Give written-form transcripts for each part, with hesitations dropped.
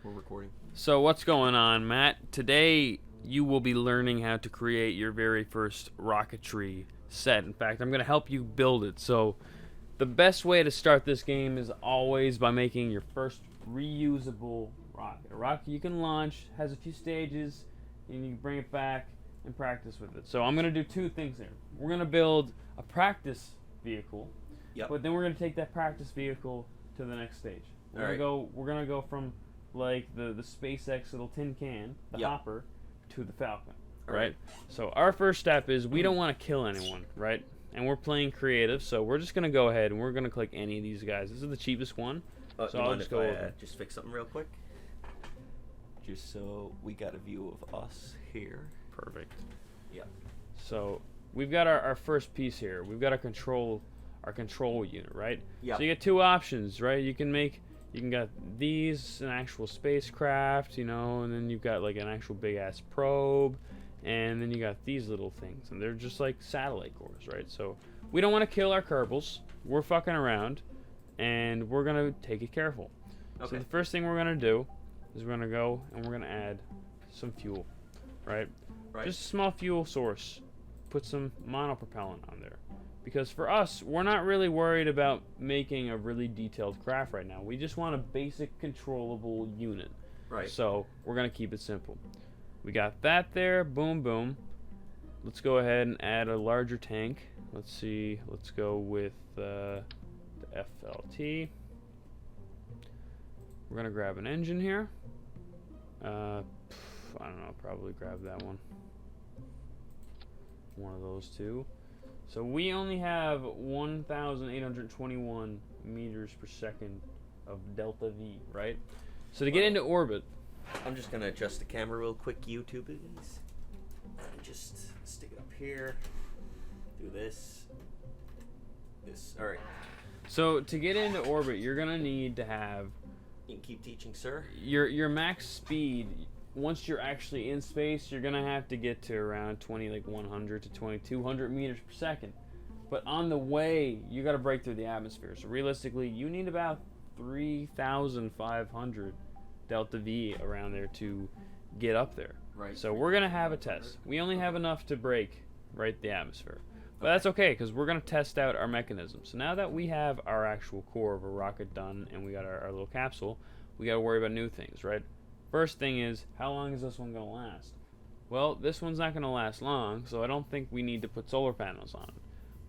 We're recording. So what's going on, Matt? Today you will be learning how to create your very first rocketry set. In fact, I'm going to help you build it. So the best way to start this game is always by making your first reusable rocket. A rocket you can launch, has a few stages, and you can bring it back and practice with it. So I'm going to do two things here. We're going to build a practice vehicle, but then we're going to take that practice vehicle to the next stage. We're gonna go from like the SpaceX little tin can, the hopper, to the Falcon, right? So our first step is we don't want to kill anyone, right? And we're playing creative, so we're just gonna go ahead and we're gonna click any of these guys. This is the cheapest one, so I'll just go over. Just fix something real quick, just so we got a view of us here. Perfect. Yep. So we've got our first piece here. We've got our control unit, right? Yeah. So you get two options, right? You can get these, an actual spacecraft, you know, and then you've got like an actual big ass probe, and then you got these little things, and they're just like satellite cores, right? So we don't want to kill our Kerbals. We're fucking around, and we're gonna take it careful. Okay. So the first thing we're gonna do is we're gonna go and we're gonna add some fuel, right? Just a small fuel source. Put some monopropellant on there. Because for us, we're not really worried about making a really detailed craft right now. We just want a basic controllable unit. Right. So we're going to keep it simple. We got that there. Boom, boom. Let's go ahead and add a larger tank. Let's see. Let's go with the FLT. We're going to grab an engine here. I don't know. Probably grab that one. One of those two. So we only have 1,821 meters per second of delta V, right? So to get into orbit, I'm just gonna adjust the camera real quick, YouTubies. Just stick it up here. Do this. All right. So to get into orbit, you're gonna need to have. You can keep teaching, sir. Your max speed. Once you're actually in space, you're gonna have to get to around 100 to 2,200 meters per second. But on the way, you gotta break through the atmosphere. So realistically, you need about 3,500 delta V around there to get up there. Right. So we're gonna have a test. We only have enough to break the atmosphere. But that's okay, because we're gonna test out our mechanism. So now that we have our actual core of a rocket done and we got our little capsule, we gotta worry about new things, right? First thing is, how long is this one going to last? Well, this one's not going to last long, so I don't think we need to put solar panels on it.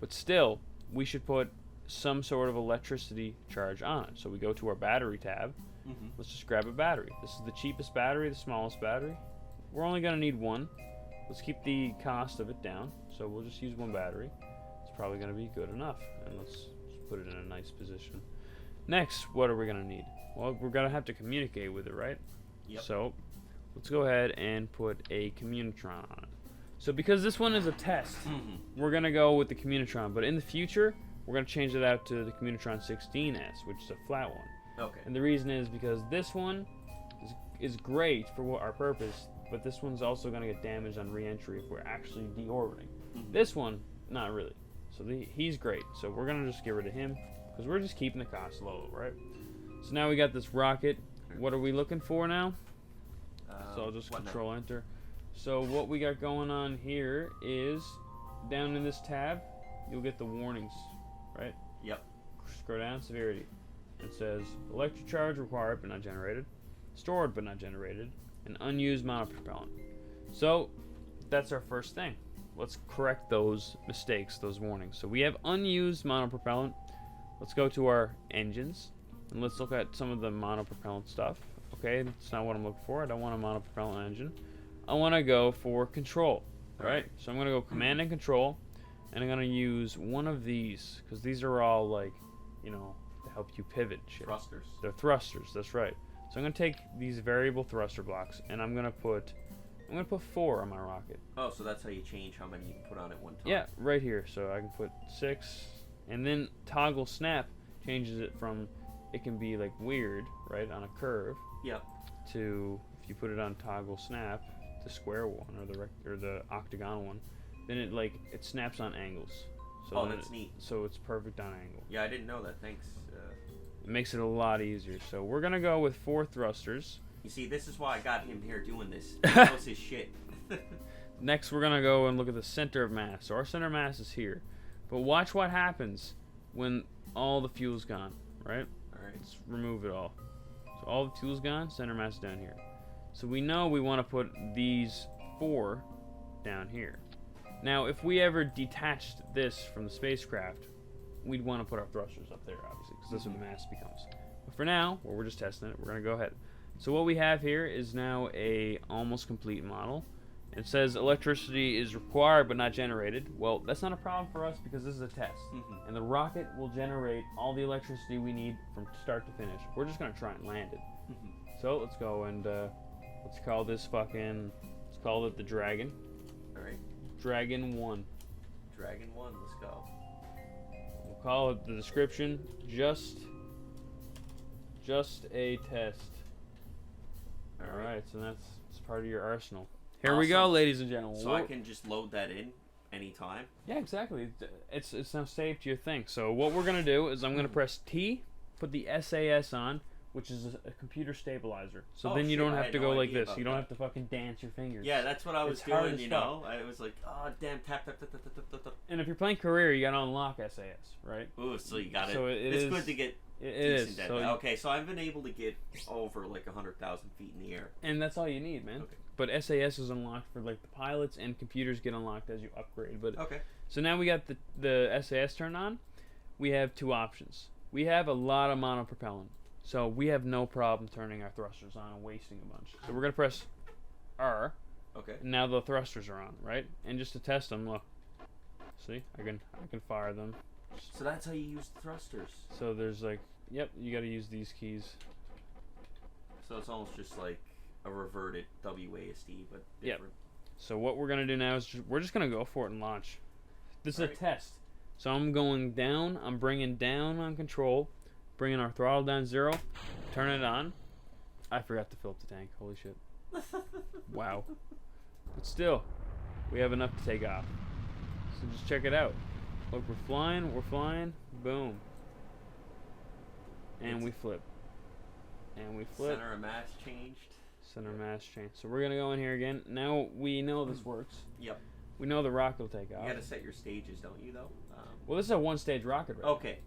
But still, we should put some sort of electricity charge on it. So we go to our battery tab. Let's just grab a battery. This is the cheapest battery, the smallest battery. We're only going to need one. Let's keep the cost of it down. So we'll just use one battery. It's probably going to be good enough. And let's just put it in a nice position. Next, what are we going to need? Well, we're going to have to communicate with it, right? Yep. So let's go ahead and put a Communitron on it. So because this one is a test, we're going to go with the Communitron. But in the future, we're going to change it out to the Communitron 16S, which is a flat one. Okay. And the reason is because this one is great for our purpose, but this one's also going to get damaged on re-entry if we're actually deorbiting. This one, not really. So he's great. So we're going to just get rid of him because we're just keeping the cost low, right? So now we got this rocket. What are we looking for now? So I'll just control enter. So what we got going on here is down in this tab, you'll get the warnings, right? Yep. Scroll down, severity. It says electric charge required but not generated, stored but not generated, and unused monopropellant. So that's our first thing. Let's correct those mistakes, those warnings. So we have unused monopropellant. Let's go to our engines. And let's look at some of the monopropellant stuff. Okay, that's not what I'm looking for. I don't want a monopropellant engine. I want to go for control. Right? So I'm going to go command and control. And I'm going to use one of these. Because these are all like, you know, to help you pivot shit. Thrusters. They're thrusters, that's right. So I'm going to take these variable thruster blocks. And I'm going to put 4 on my rocket. Oh, so that's how you change how many you can put on at one time. Yeah, right here. So I can put 6. And then toggle snap changes it from... It can be like weird, right, on a curve. Yep. To if you put it on toggle snap, the square one or the octagonal one, then it snaps on angles. So that's neat. So it's perfect on angle. Yeah, I didn't know that. Thanks. It makes it a lot easier. So we're gonna go with 4 thrusters, You see, this is why I got him here doing this. He knows his shit. Next, we're going to go and look at the center of mass. So our center of mass is here. But watch what happens when all the fuel's gone, right? Alright. Let's remove it all. So all the fuel's gone, center mass is down here. So we know we want to put these 4 down here. Now, if we ever detached this from the spacecraft, we'd want to put our thrusters up there, obviously, because that's what the mass becomes. But for now, well, we're just testing it. We're going to go ahead. So what we have here is now a almost complete model. It says electricity is required but not generated. Well, that's not a problem for us because this is a test. And the rocket will generate all the electricity we need from start to finish. We're just going to try and land it. So let's go and let's call this let's call it the Dragon. Alright. Dragon 1. Dragon 1, let's go. We'll call it the description, just a test. Alright, so that's part of your arsenal. Here we go, ladies and gentlemen. So I can just load that in anytime? Yeah, exactly. It's now saved to your thing. So what we're going to do is I'm going to press T, put the SAS on, which is a computer stabilizer. So then you don't have to go like this. You don't have to fucking dance your fingers. Yeah, that's what I was doing, you know? I was like, oh, damn, tap. And if you're playing career, you got to unlock SAS, right? Ooh, so you got it. So it's good to get decent data. So okay, so I've been able to get over like 100,000 feet in the air. And that's all you need, man. Okay. But SAS is unlocked for like the pilots, and computers get unlocked as you upgrade. But okay. So now we got the SAS turned on. We have 2 options. We have a lot of monopropellant, so we have no problem turning our thrusters on and wasting a bunch. So we're gonna press R. Okay. And now the thrusters are on, right? And just to test them, look. See, I can fire them. So that's how you use the thrusters. So there's like, yep, you got to use these keys. So it's almost just like a reverted WASD, but different. Yep. So what we're gonna do now is we're just gonna go for it and launch. This is a test. So I'm going down. I'm bringing down on control, bringing our throttle down 0, turn it on. I forgot to fill up the tank. Holy shit. Wow. But still, we have enough to take off. So just check it out. Look, we're flying. Boom. And we flip. And we flip. Center of mass changed. Center mass change. So we're gonna go in here again. Now we know this works. Yep. We know the rocket will take off. You gotta set your stages, don't you, though? Well, this is a 1-stage rocket, right? Okay.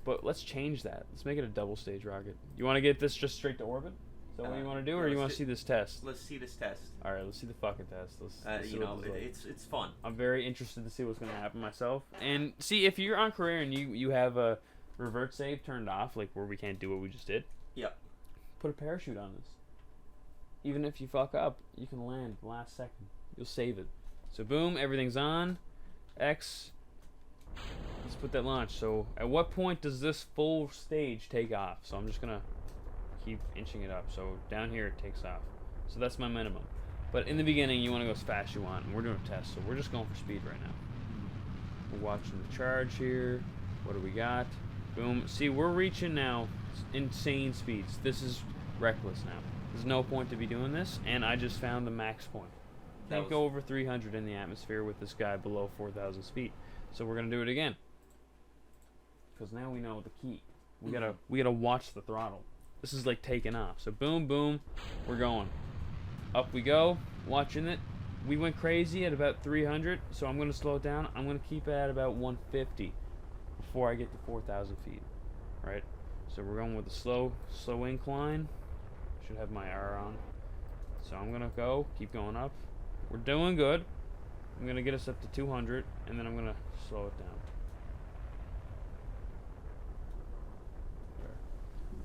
But let's change that. Let's make it a double-stage rocket. You want to get this just straight to orbit? Is that what you want to do, or you want to see this test? Let's see this test. All right, let's see the fucking test. Let's you know, it's fun. I'm very interested to see what's gonna happen myself. And see, if you're on career and you have a revert save turned off, like where we can't do what we just did. Yep. Put a parachute on this. Even if you fuck up, you can land last second. You'll save it. So boom, everything's on. X. Let's put that launch. So at what point does this full stage take off? So I'm just gonna keep inching it up. So down here it takes off. So that's my minimum. But in the beginning you want to go as fast as you want. And we're doing a test, so we're just going for speed right now. We're watching the charge here. What do we got? Boom. See, we're reaching now insane speeds. This is reckless now. There's no point to be doing this, and I just found the max point. Can't go over 300 in the atmosphere with this guy below 4,000 feet. So we're gonna do it again. Because now we know the key. We gotta watch the throttle. This is like taking off. So boom, boom, we're going. Up we go, watching it. We went crazy at about 300, so I'm gonna slow it down. I'm gonna keep it at about 150 before I get to 4,000 feet. Right? So we're going with a slow incline. Should have my R on. So I'm gonna go, keep going up. We're doing good. I'm gonna get us up to 200, and then I'm gonna slow it down. There.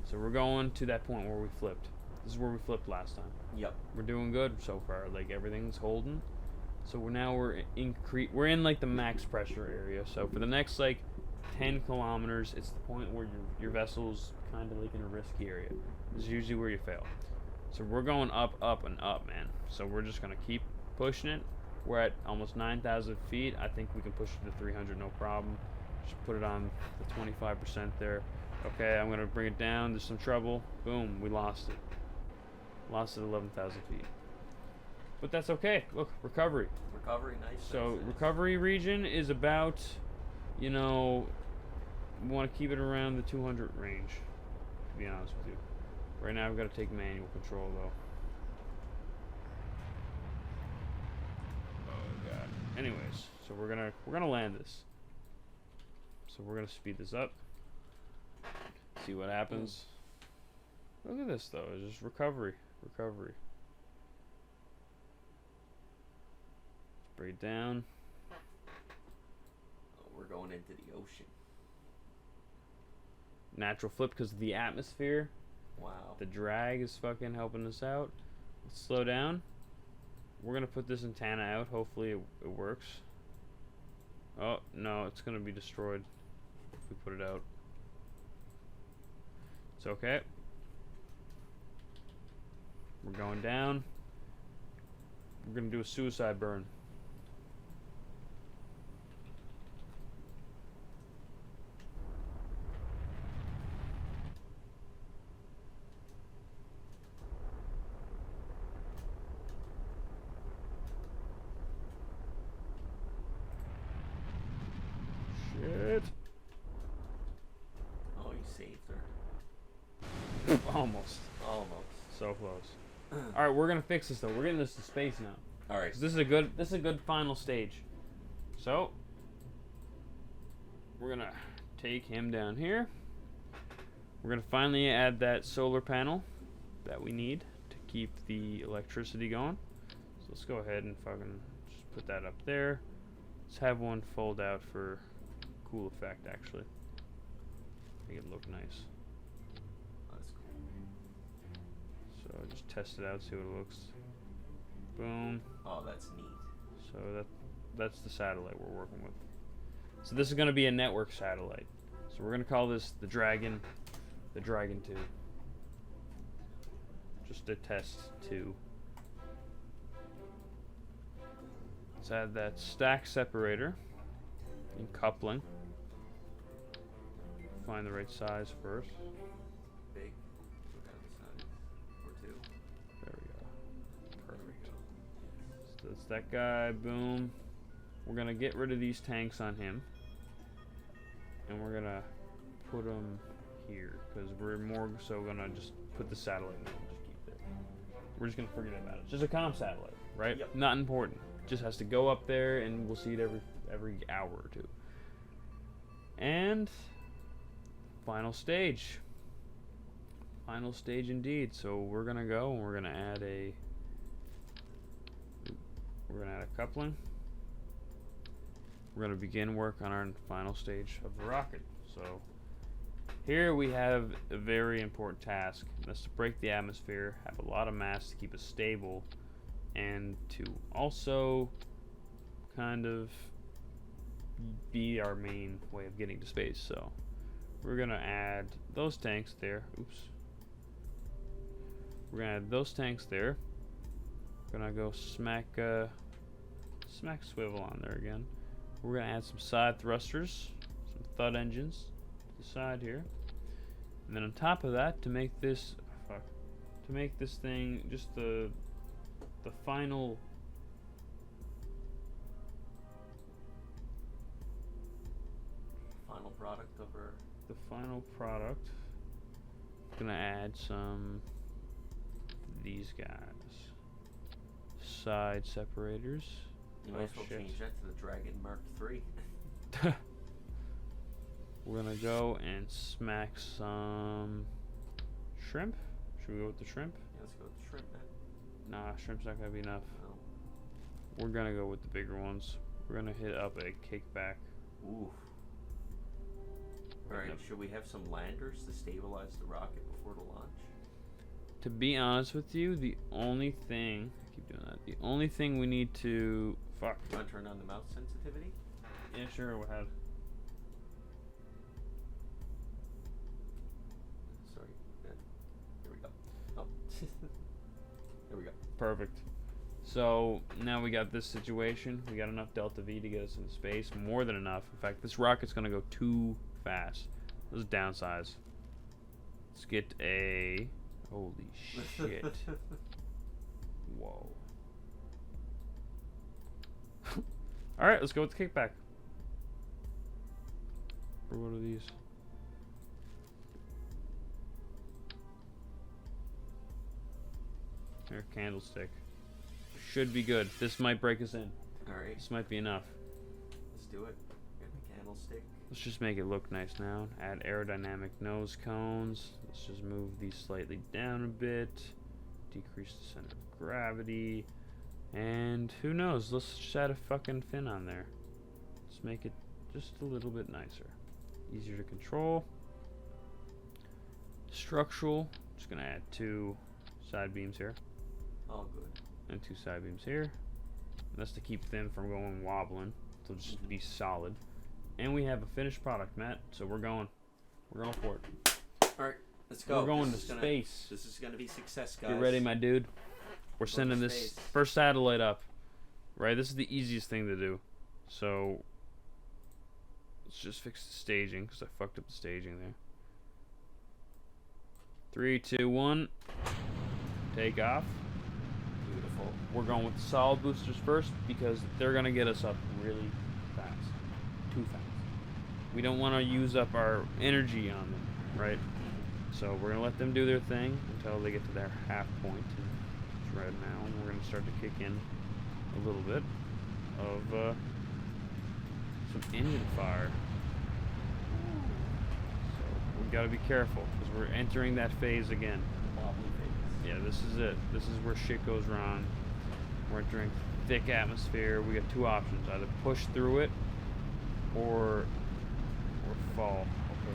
So we're going to that point where we flipped. This is where we flipped last time. Yep. We're doing good so far. Like everything's holding. So we're in like the max pressure area. So for the next like 10 kilometers, it's the point where your vessel's kind of like in a risky area. This is usually where you fail. So we're going up, and up, man. So we're just gonna keep pushing it. We're at almost 9,000 feet. I think we can push it to 300, no problem. Just put it on the 25% there. Okay, I'm gonna bring it down. There's some trouble. Boom, we lost it. Lost it 11,000 feet. But that's okay. Look, recovery. Recovery, nice. So recovery region is about, you know, we want to keep it around the 200 range, to be honest with you. Right now I've got to take manual control though. Oh god. Anyways, so we're gonna land this. So we're gonna speed this up. See what happens. Look at this though. It's just recovery. Recovery. Let's bring it down. Oh, we're going into the ocean. Natural flip because of the atmosphere. Wow. The drag is fucking helping us out. Let's slow down. We're gonna put this antenna out. Hopefully it works. Oh no, it's gonna be destroyed if we put it out. It's okay. We're going down. We're gonna do a suicide burn. Shit. Oh, you saved her. Almost. Almost. So close. All right, we're gonna fix this though. We're getting this to space now. All right. 'Cause this is a good final stage. So we're gonna take him down here. We're gonna finally add that solar panel that we need to keep the electricity going. So let's go ahead and fucking just put that up there. Let's have one fold out for cool effect actually. Make it look nice. That's cool. So just test it out, see what it looks. Boom. Oh, that's neat. So that's the satellite we're working with. So this is going to be a network satellite. So we're going to call this the Dragon 2. Just a test 2. Let's add that stack separator and coupling. Find the right size first. Big. Look at the size. Or two. There we go. There we Perfect. go. So that's that guy. Boom. We're gonna get rid of these tanks on him, and we're gonna put them here because we're more so gonna just put the satellite in and just keep it. We're just gonna forget about it. It's just a comm satellite, right? Yep. Not important. Just has to go up there, and we'll see it every hour or two. And final stage. Final stage indeed. So we're gonna go and we're gonna add a coupling. We're going to begin work on our final stage of the rocket. So here we have a very important task, and that's to break the atmosphere, have a lot of mass to keep us stable, and to also kind of be our main way of getting to space. So we're going to add those tanks there. Oops. We're going to add those tanks there. We're going to go smack swivel on there again. We're going to add some side thrusters, some thud engines to the side here. And then on top of that, to make this thing just the final product of our I'm going to add some these guys. Side separators. You might as well shit. change that to the Dragon Mark III. We're gonna go and smack some shrimp. Should we go with the shrimp? Yeah, let's go with the shrimp then. Nah, shrimp's not gonna be enough. No. We're gonna go with the bigger ones. We're gonna hit up a kickback. Ooh. Alright, should we have some landers to stabilize the rocket before the launch? To be honest with you, the only thing the only thing we need to You want to turn on the mouth sensitivity? Yeah, sure, go ahead. Sorry. Here we go. Oh. There we go. Perfect. So now we got this situation. We got enough delta V to get us into space. More than enough. In fact, this rocket's gonna go too fast. Let's downsize. Let's get a... Holy shit. Whoa. Alright, let's go with the kickback. Or what are these? There, candlestick. Should be good. This might break us in. Alright. This might be enough. Let's do it. Get the candlestick. Let's just make it look nice now. Add aerodynamic nose cones. Let's just move these slightly down a bit. Decrease the center of gravity. And who knows? Let's just add a fucking fin on there. Let's make it just a little bit nicer. Easier to control. Structural. Just gonna add 2 side beams here. All good. And 2 side beams here. And that's to keep them from going wobbling. So just be solid. And we have a finished product, Matt. So we're going. We're going for it. Alright, let's go. We're going to space. This is gonna be success, guys. You ready, my dude? We're sending this space. first satellite up. Right? This is the easiest thing to do. So let's just fix the staging, because I fucked up the staging there. 3, 2, 1. Take off. Beautiful. We're going with the solid boosters first because they're going to get us up really fast. Too fast. We don't want to use up our energy on them, right? So we're going to let them do their thing until they get to their half point. And right now, we're going to start to kick in a little bit of some engine fire. So we got to be careful because we're entering that phase again. Wobbly phase. Yeah, this is it. This is where shit goes wrong. We're entering thick atmosphere. We got 2 options: either push through it, or fall.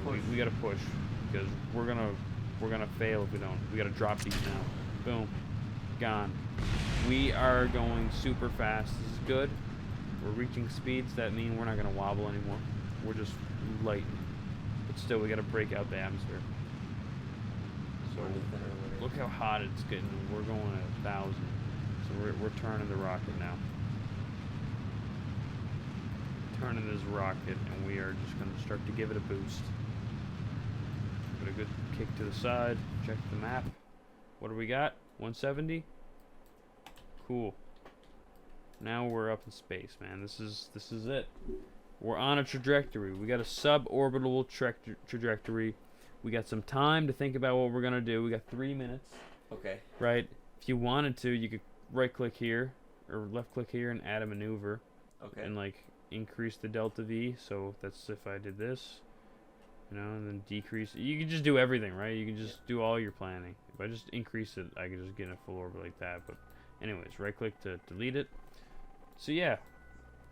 Okay, we gotta push because we're gonna fail if we don't. We gotta drop these now. Boom, gone. We are going super fast. This is good. We're reaching speeds that mean we're not gonna wobble anymore. We're just light, but still we gotta break out the atmosphere. So look how hot it's getting. We're going at 1,000. So we're turning the rocket now. Turning this rocket, and we are just going to start to give it a boost. Give it a good kick to the side. Check the map. What do we got? 170. Cool. Now we're up in space, man. This is it. We're on a trajectory. We got a suborbital trajectory. We got some time to think about what we're gonna do. We got 3 minutes. Okay. Right. If you wanted to, you could right-click here or left-click here and add a maneuver. Okay. And like increase the delta V. So that's if I did this, you know, and then decrease. You can just do everything, right? You can just do all your planning. If I just increase it, I can just get in a full orbit like that. But anyways, right-click to delete it. So yeah,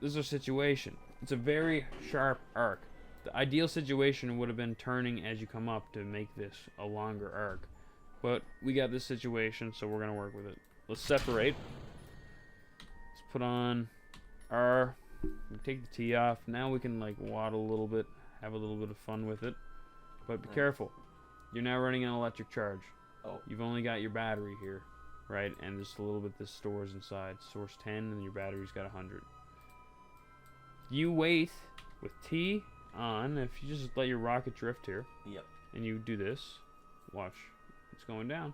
this is our situation. It's a very sharp arc. The ideal situation would have been turning as you come up to make this a longer arc. But we got this situation, so we're going to work with it. Let's separate. Let's put on R. We take the T off. Now we can like waddle a little bit, have a little bit of fun with it. But be careful. You're now running an electric charge. Oh. You've only got your battery here, right? And just a little bit this stores inside. Source 10 and your battery's got 100. You wait with T on. If you just let your rocket drift here. Yep. And you do this, watch. It's going down.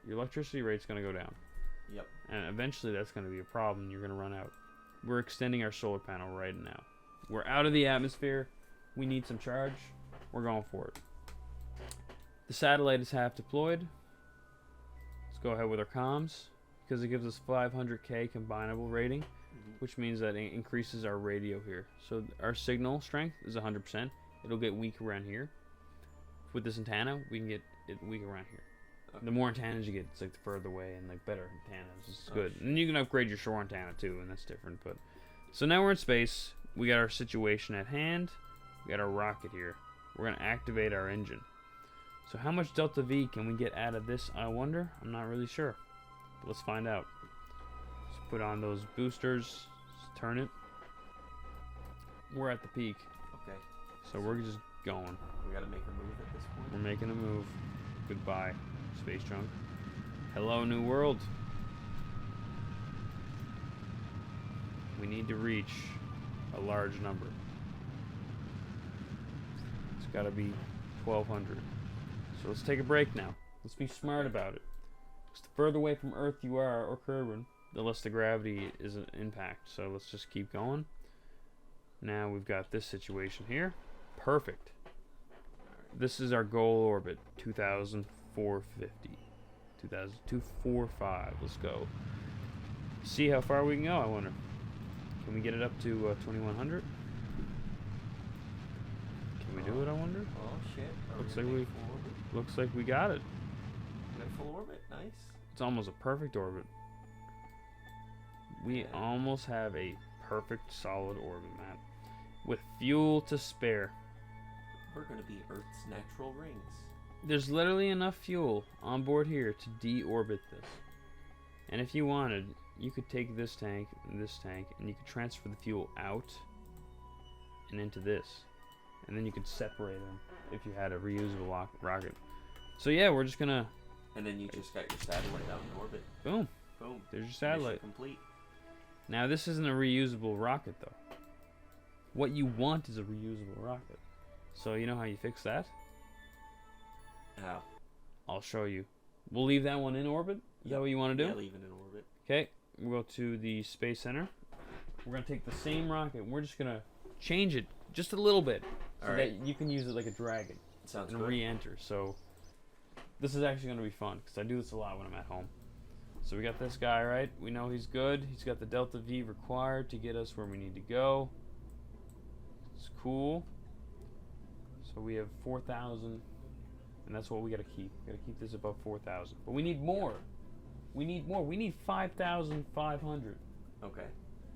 Your electricity rate's going to go down. Yep. And eventually that's going to be a problem. You're going to run out. We're extending our solar panel right now. We're out of the atmosphere. We need some charge. We're going for it. The satellite is half deployed. Let's go ahead with our comms because it gives us 500K combinable rating, which means that it increases our radio here. So our signal strength is 100%. It'll get weak around here. With this antenna, we can get it weak around here. Okay. The more antennas you get, it's like the further away and like better antennas. It's good. And you can upgrade your shore antenna too, and that's different. But so now we're in space. We got our situation at hand. We got our rocket here. We're gonna activate our engine. So how much delta V can we get out of this? I wonder. I'm not really sure. But let's find out. Let's put on those boosters. Let's turn it. We're at the peak. Okay. So we're just going. We gotta make a move at this point. We're making a move. Goodbye, space junk. Hello, new world. We need to reach a large number. It's gotta be 1,200. So let's take a break now. Let's be smart about it. Because the further away from Earth you are, or Kerbin, the less the gravity is an impact. So let's just keep going. Now we've got this situation here. Perfect. This is our goal orbit, 2,450. 2,245. Let's go. See how far we can go, I wonder. Can we get it up to 2,100? Can we do it, I wonder? Oh shit. Looks like we got it. Got full orbit. Nice. It's almost a perfect orbit. We almost have a perfect solid orbit, Matt. With fuel to spare. We're gonna be Earth's natural rings. There's literally enough fuel on board here to deorbit this. And if you wanted, you could take this tank, and you could transfer the fuel out and into this. And then you could separate them if you had a reusable rocket. So yeah, we're just gonna... And then you just got your satellite out in orbit. Boom. Boom. There's your satellite. Mission complete. Now this isn't a reusable rocket though. What you want is a reusable rocket. So you know how you fix that? How? I'll show you. We'll leave that one in orbit. Is that what you want to do? Yeah, leave it in orbit. Okay. We'll go to the Space Center. We're going to take the same rocket and we're just going to change it just a little bit so that you can use it like a dragon. Sounds and good. re-enter. So this is actually going to be fun because I do this a lot when I'm at home. So we got this guy, right? We know he's good. He's got the Delta V required to get us where we need to go. It's cool. So we have 4,000, and that's what we got to keep. We got to keep this above 4,000. But we need more. We need more. We need 5,500. Okay.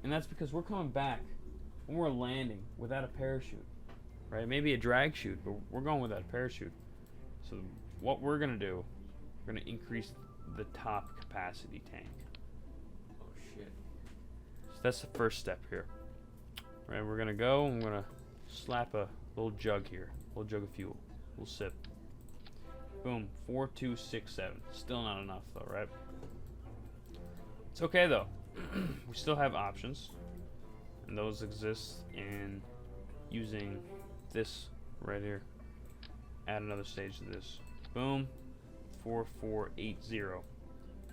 And that's because we're coming back when we're landing without a parachute, right? Maybe a drag chute, but we're going without a parachute. So what we're going to do, we're going to increase the top capacity tank. Oh shit. So that's the first step here. Right, we're gonna go and we're gonna slap a little jug here. A little jug of fuel. We'll sip. Boom. 4,267. Still not enough though, right? It's okay though. We still have options. And those exist in using this right here. Add another stage to this. Boom. 4,480.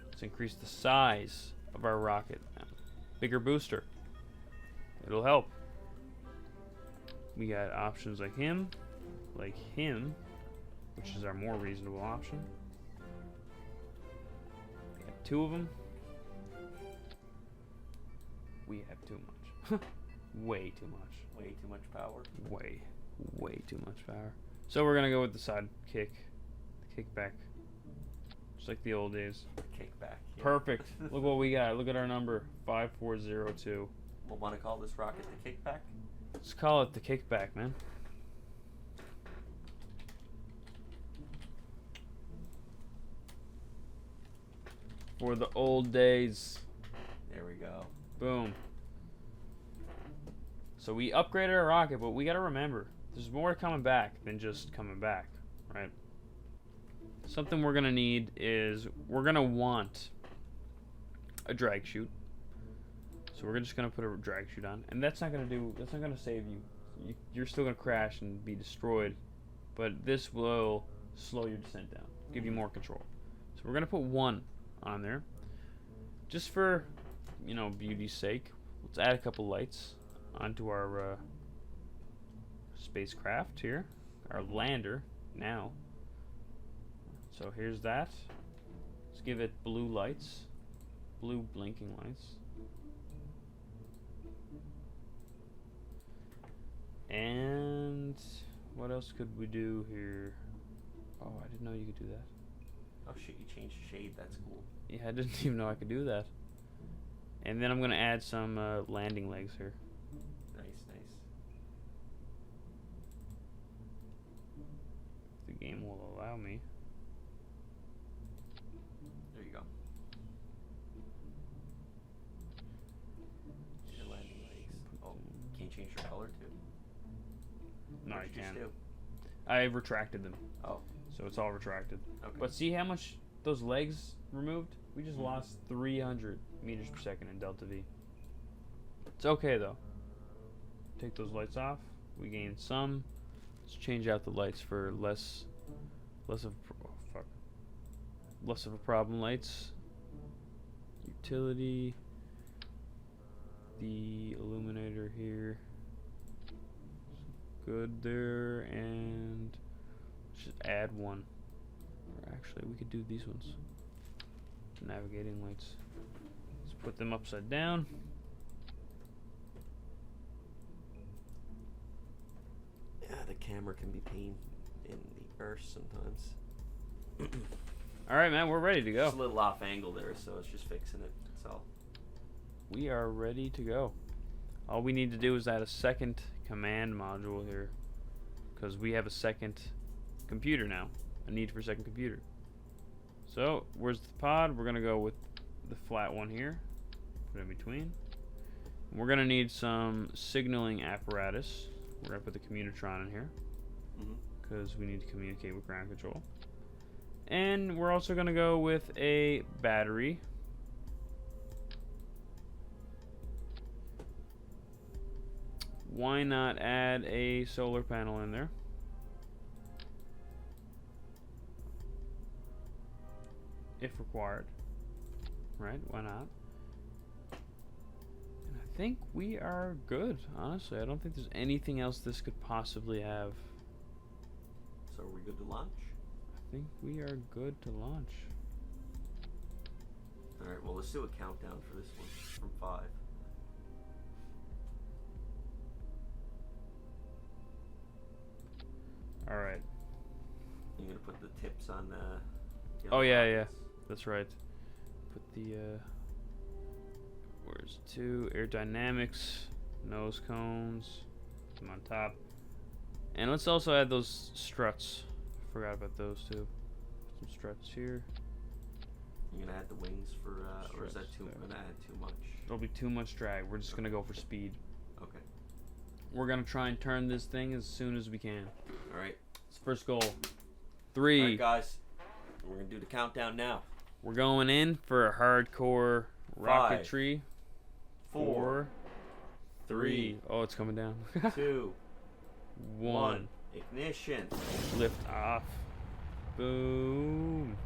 Let's increase the size of our rocket. Bigger booster. It'll help. We got options like him, which is our more reasonable option. We have two of them. We have too much. Way too much. Way too much power. Way too much power. So we're gonna go with the side kick, the kickback. Just like the old days. Kickback. Yeah. Perfect. Look what we got. Look at our number. 5402. We'll want to call this rocket the kickback? Let's call it the kickback, man. For the old days. There we go. Boom. So we upgraded our rocket, but we gotta remember, there's more coming back than just coming back, right? Something we're gonna need is we're gonna want a drag chute. So we're just gonna put a drag chute on, and that's not gonna save you. You're still gonna crash and be destroyed, but this will slow your descent down, give you more control. So we're gonna put one on there, just for beauty's sake. Let's add a couple lights onto our spacecraft here, our lander now. So here's that. Let's give it blue lights, blue blinking lights. And what else could we do here? Oh, I didn't know you could do that. Oh shit, you changed the shade. That's cool. Yeah, I didn't even know I could do that. And then I'm going to add some landing legs here. Nice, nice. The game will allow me. There you go. Your landing legs. Oh, can you change your color too? No, What I did you just can't. do? I retracted them. Oh. So it's all retracted. Okay. But see how much those legs removed? We just lost 300 meters per second in Delta V. It's okay though. Take those lights off. We gain some. Let's change out the lights for less of a problem lights. Utility. The illuminator here. Good there, and let's just add one. Or actually, we could do these ones. Navigating lights. Let's put them upside down. Yeah, the camera can be pain in the arse sometimes. All right, man, we're ready to go. It's a little off angle there, so it's just fixing it. That's all. We are ready to go. All we need to do is add a second command module here, because we have a second computer now. A need for a second computer. So, where's the pod? We're gonna go with the flat one here. Put it in between. We're gonna need some signaling apparatus. We're gonna put the Communitron in here, because we need to communicate with ground control. And we're also gonna go with a battery. Why not add a solar panel in there? If required. Right? Why not? And I think we are good, honestly. I don't think there's anything else this could possibly have. So are we good to launch? I think we are good to launch. Alright, well let's do a countdown for this one from 5. Alright. You're gonna put the tips on the Oh yeah, yeah. rockets. That's right. Put the where's 2 aerodynamics, nose cones, put them on top. And let's also add those struts. Forgot about those too. Some struts here. You're gonna add the wings for or is that Struts too there. gonna add too much? It'll be too much drag. We're just gonna go for speed. Okay. We're gonna try and turn this thing as soon as we can. Alright. It's first goal. 3. Alright guys. We're gonna do the countdown now. We're going in for a hardcore 5, rocketry. 4, 3. Oh, it's coming down. 2, 1. Ignition. Lift off. Boom.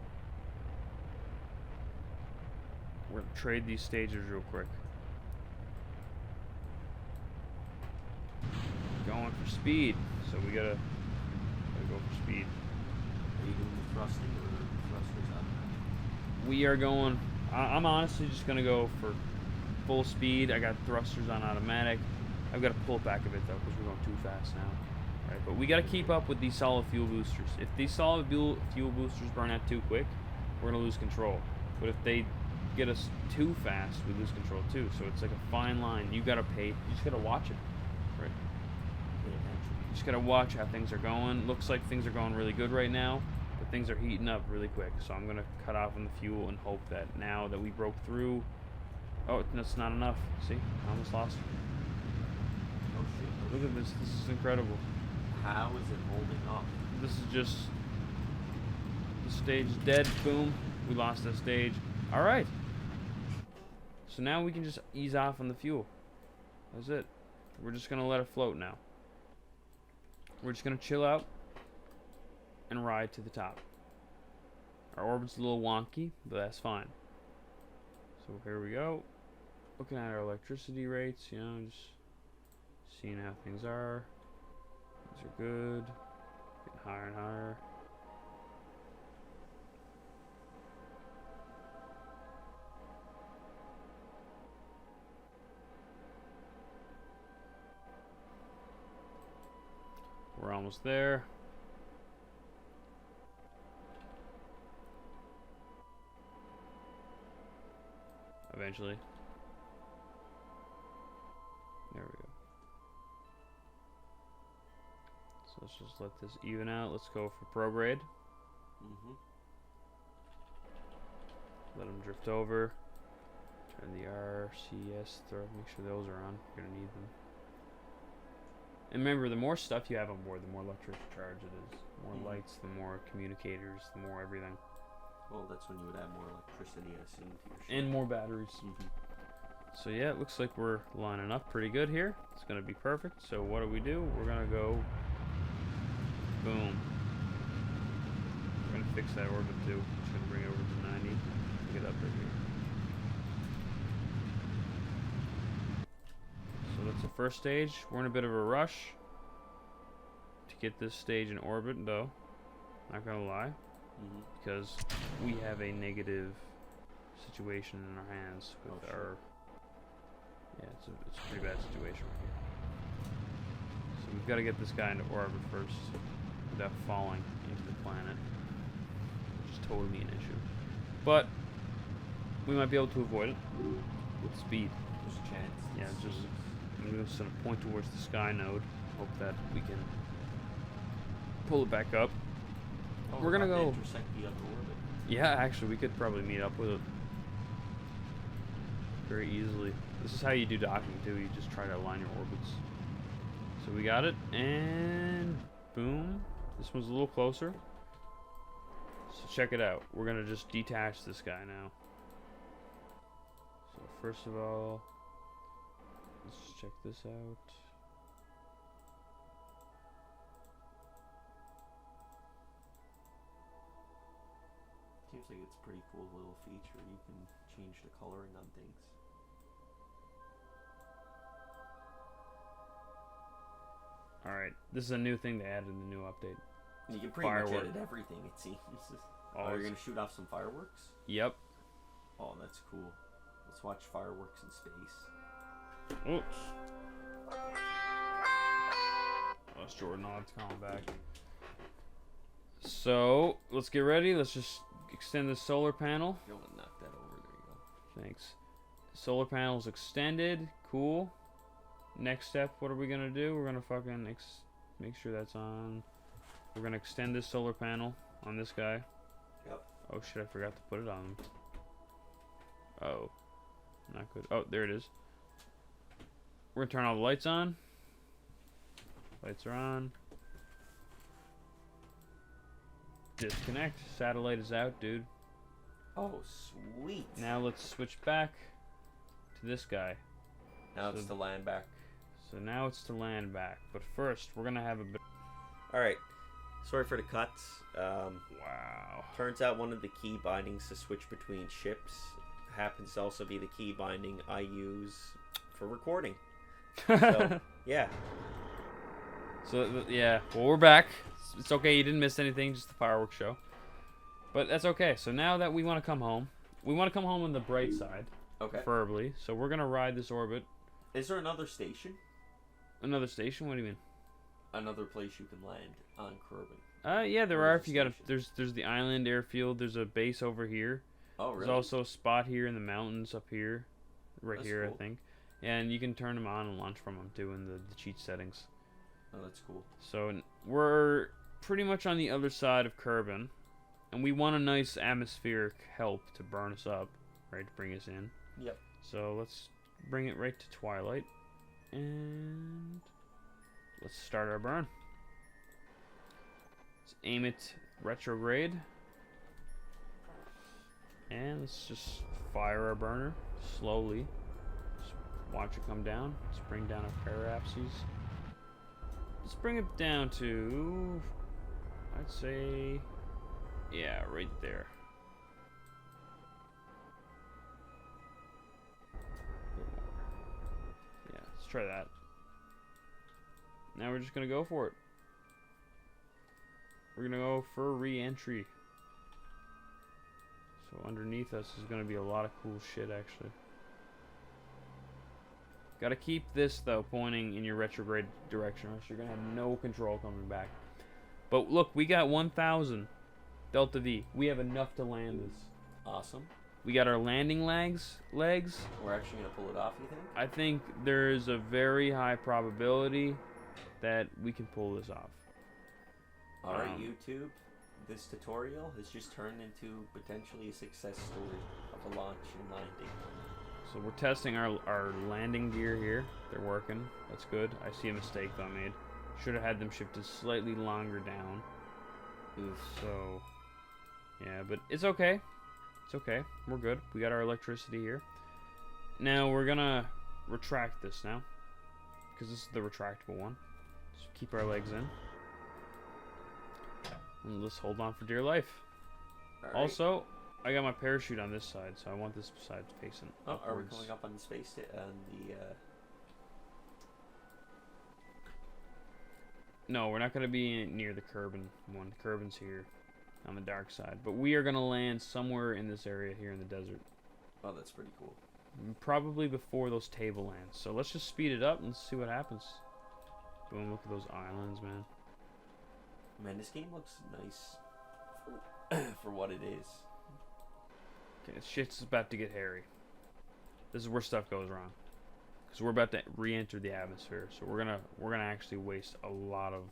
We're gonna trade these stages real quick. Going for speed, so we gotta go for speed. Are you doing the thrusting or the thrusters up? We are going. I'm honestly just gonna go for full speed. I got thrusters on automatic. I've got to pull back a bit though, because we're going too fast now. Right, but we got to keep up with these solid fuel boosters. If these solid fuel boosters burn out too quick, we're gonna lose control. But if they get us too fast, we lose control too. So it's like a fine line. You gotta pay. You just gotta watch it. Right. Pay attention. You just gotta watch how things are going. Looks like things are going really good right now, but things are heating up really quick. So I'm gonna cut off on the fuel and hope that now that we broke through. Oh, that's not enough. See, I almost lost. Oh shit. Look at this. This is incredible. How is it holding up? This is just the stage is dead. Boom. We lost that stage. All right. So now we can just ease off on the fuel. That's it. We're just gonna let it float now. We're just gonna chill out and ride to the top. Our orbit's a little wonky, but that's fine. So here we go. Looking at our electricity rates, you know, just seeing how things are. Things are good. Getting higher and higher. We're almost there. Eventually. There we go. So let's just let this even out. Let's go for prograde. Let them drift over. Turn the RCS throw. Make sure those are on. You're gonna need them. And remember, the more stuff you have on board, the more electric charge it is. The more lights, the more communicators, the more everything. Well, that's when you would add more electricity, I assume, to your ship. And more batteries. So yeah, it looks like we're lining up pretty good here. It's gonna be perfect. So what do? We're gonna go boom. We're gonna fix that orbit too. Just gonna bring it over to 90. Pick it up right here. So that's the first stage. We're in a bit of a rush to get this stage in orbit though. Not gonna lie. Because we have a negative situation in our hands with Oh, shit. our. Yeah, it's a pretty bad situation right here. So we've got to get this guy into orbit first without falling into the planet, which is totally an issue. But we might be able to avoid it with speed. There's a chance. Yeah, just I'm going to sort of point towards the sky node. Hope that we can pull it back up. Oh, We're gonna about to go. intersect the other orbit. Yeah, actually, we could probably meet up with it very easily. This is how you do docking too. You just try to align your orbits. So we got it, and boom. This one's a little closer. So check it out. We're gonna just detach this guy now. So first of all, let's check this out. Seems like it's a pretty cool little feature. You can change the coloring on things. Alright, this is a new thing they added in the new update. You can pretty much Firework. edit everything, it seems. Oh, Oh, you're it's- gonna shoot off some fireworks? Yep. Oh, that's cool. Let's watch fireworks in space. Oops. Oh, it's Jordan. I'll have to call him back. So, let's get ready. Let's just extend the solar panel. You don't want to knock that over. There you go. Thanks. Solar panel's extended. Cool. Next step, what are we gonna do? We're gonna fucking make sure that's on. We're gonna extend this solar panel on this guy. Yep. Oh shit, I forgot to put it on him. Oh. Not good. Oh, there it is. We're gonna turn all the lights on. Lights are on. Disconnect. Satellite is out, dude. Oh, sweet. Now let's switch back to this guy. Now it's so- to land back. So now it's to land back. But first, we're gonna have a bit. Alright. Sorry for the cuts. Wow. Turns out one of the key bindings to switch between ships happens to also be the key binding I use for recording. So, yeah. So yeah, well, we're back. It's okay, you didn't miss anything, just the fireworks show. But that's okay. So now that we want to come home, we want to come home on the bright side, Okay. preferably. So we're gonna ride this orbit. Is there another station? Another station? What do you mean? Another place you can land on Kerbin? Yeah, there Where's are. the If you got a, station? there's the island airfield. There's a base over here. Oh, really? There's also a spot here in the mountains up here, right That's here, cool. I think. And you can turn them on and launch from them too in the cheat settings. Oh, that's cool. So we're pretty much on the other side of Kerbin, and we want a nice atmospheric help to burn us up, right? To bring us in. Yep. So let's bring it right to twilight, and let's start our burn. Let's aim it retrograde, and let's just fire our burner slowly. Just watch it come down. Let's bring down our parapses. Let's bring it down to, I'd say, yeah, right there. A bit more. Yeah, let's try that. Now we're just gonna go for it. We're gonna go for re-entry. So underneath us is gonna be a lot of cool shit, actually. Gotta keep this, though, pointing in your retrograde direction, or else you're gonna have no control coming back. But look, we got 1,000 Delta V. We have enough to land this. Awesome. We got our landing legs. We're actually going to pull it off, you think? I think there's a very high probability that we can pull this off. Alright, YouTube. This tutorial has just turned into potentially a success story of a launch and landing. So we're testing our landing gear here. They're working. That's good. I see a mistake though I made. Should have had them shifted slightly longer down. Oof. So, yeah, but it's okay. It's okay. We're good. We got our electricity here. Now we're gonna retract this now, because this is the retractable one. So keep our legs in. And let's hold on for dear life. Alright. Also, I got my parachute on this side, so I want this side facing Oh, are we upwards. coming up on the space on the No, we're not going to be near the Kerbin one. The Kerbin's here on the dark side. But we are going to land somewhere in this area here in the desert. Oh, that's pretty cool. Probably before those table lands. So let's just speed it up and see what happens. Boom, look at those islands, man. Man, this game looks nice for what it is. Okay, shit's about to get hairy. This is where stuff goes wrong. Because we're about to re-enter the atmosphere. So we're gonna actually waste a lot of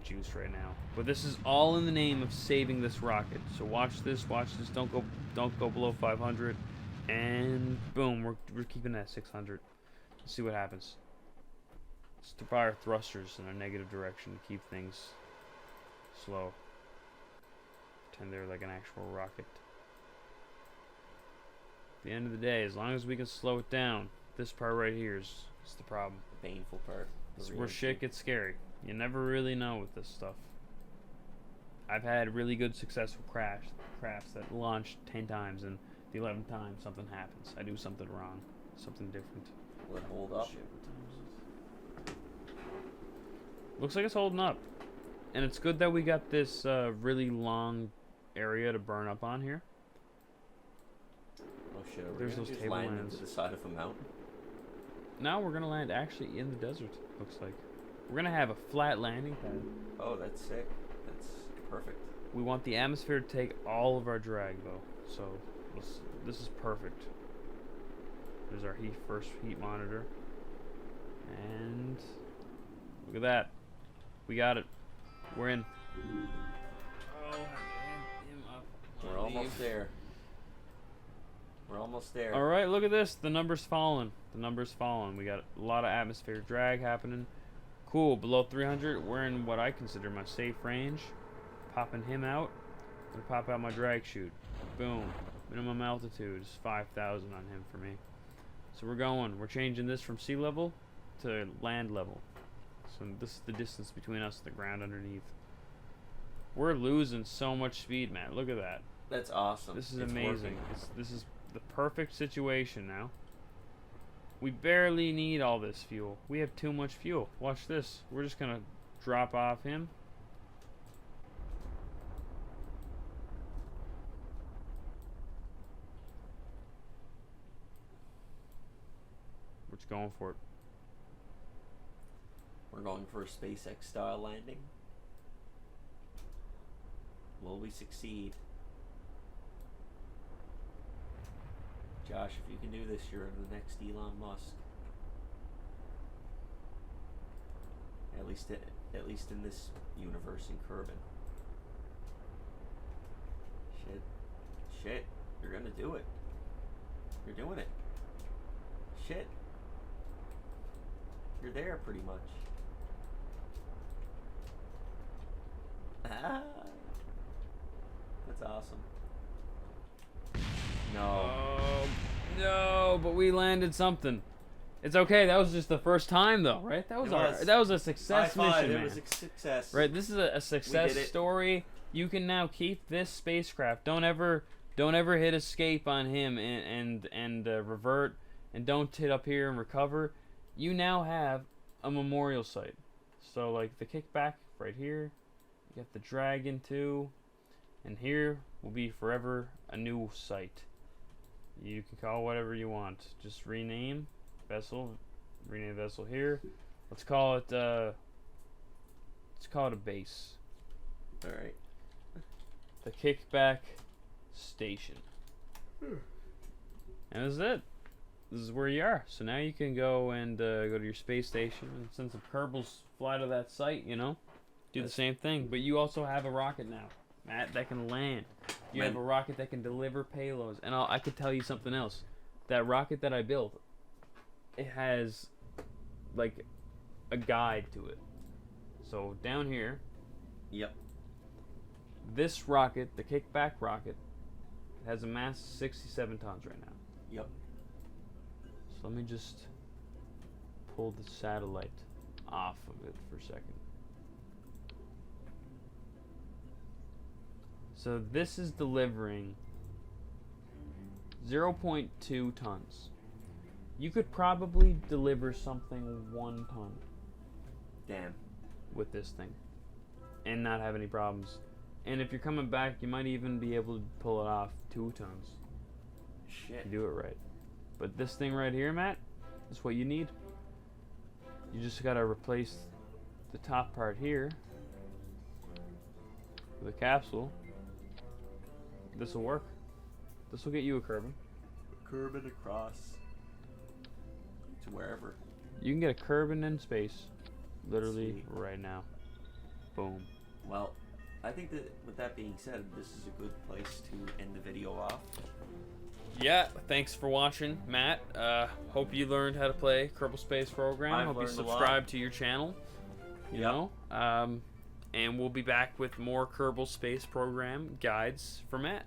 juice right now. But this is all in the name of saving this rocket. So watch this, don't go below 500. And boom, we're keeping that 600. Let's see what happens. Let's fire our thrusters in a negative direction to keep things slow. Pretend they're like an actual rocket. At the end of the day, as long as we can slow it down, this part right here is the problem. The painful part. It's where shit gets scary. You never really know with this stuff. I've had really good successful crafts that launched 10 times and the 11th time something happens. I do something wrong, something different. Will it hold up? Shit, what time is it? Looks like it's holding up. And it's good that we got this really long area to burn up on here. Oh shit, There's those table lands. To the side of a mountain. Now we're gonna land actually in the desert, looks like. We're gonna have a flat landing pad. Oh, that's sick. That's perfect. We want the atmosphere to take all of our drag though, so this is perfect. There's our first heat monitor, and look at that. We got it. We're in. Oh, him up. We're almost there. We're almost there. All right, look at this. The number's falling. The number's falling. We got a lot of atmospheric drag happening. Cool. Below 300, we're in what I consider my safe range. Popping him out. Gonna pop out my drag chute. Boom. Minimum altitude is 5,000 on him for me. So we're going. We're changing this from sea level to land level. So this is the distance between us and the ground underneath. We're losing so much speed, man. Look at that. That's awesome. This is It's amazing. working. This is the perfect situation now. We barely need all this fuel. We have too much fuel. Watch this. We're just gonna drop off him. We're just going for it. We're going for a SpaceX style landing. Will we succeed? Josh, if you can do this, you're the next Elon Musk. At least in this universe in Kerbin. Shit. You're gonna do it. You're doing it. Shit. You're there pretty much. Ah. That's awesome. No. Oh, no, but we landed something. It's okay. That was just the first time, though, right? That was a success mission, man. It was a success. Right, this is a success story. You can now keep this spacecraft. Don't ever hit escape on him and revert, and don't hit up here and recover. You now have a memorial site. So like the kickback right here, you got the dragon too, and here will be forever a new site. You can call whatever you want. Just rename vessel. Rename vessel here. Let's call it a base. All right. The kickback station. And this is it. This is where you are. So now you can go and go to your space station and send some Kerbals fly to that site. Do the same thing. But you also have a rocket now, Matt, that can land. You have a rocket that can deliver payloads. And I could tell you something else. That rocket that I built, it has like a guide to it. So down here. Yep. This rocket, the kickback rocket, has a mass of 67 tons right now. Yep. So let me just pull the satellite off of it for a second. So this is delivering 0.2 tons. You could probably deliver something 1 ton. Damn. With this thing. And not have any problems. And if you're coming back, you might even be able to pull it off 2 tons. shit. You do it right. But this thing right here, Matt, is what you need. You just gotta replace the top part here with a capsule. This will work. This will get you a Kerbin. Curb it across to wherever. You can get a Kerbin in space, literally Sweet. right now. Boom. Well, I think that with that being said, this is a good place to end the video off. Yeah, thanks for watching, Matt. Hope you learned how to play Kerbal Space Program. I've Hope you learned a lot. subscribe to your channel. You Yep. know, and we'll be back with more Kerbal Space Program guides for Matt.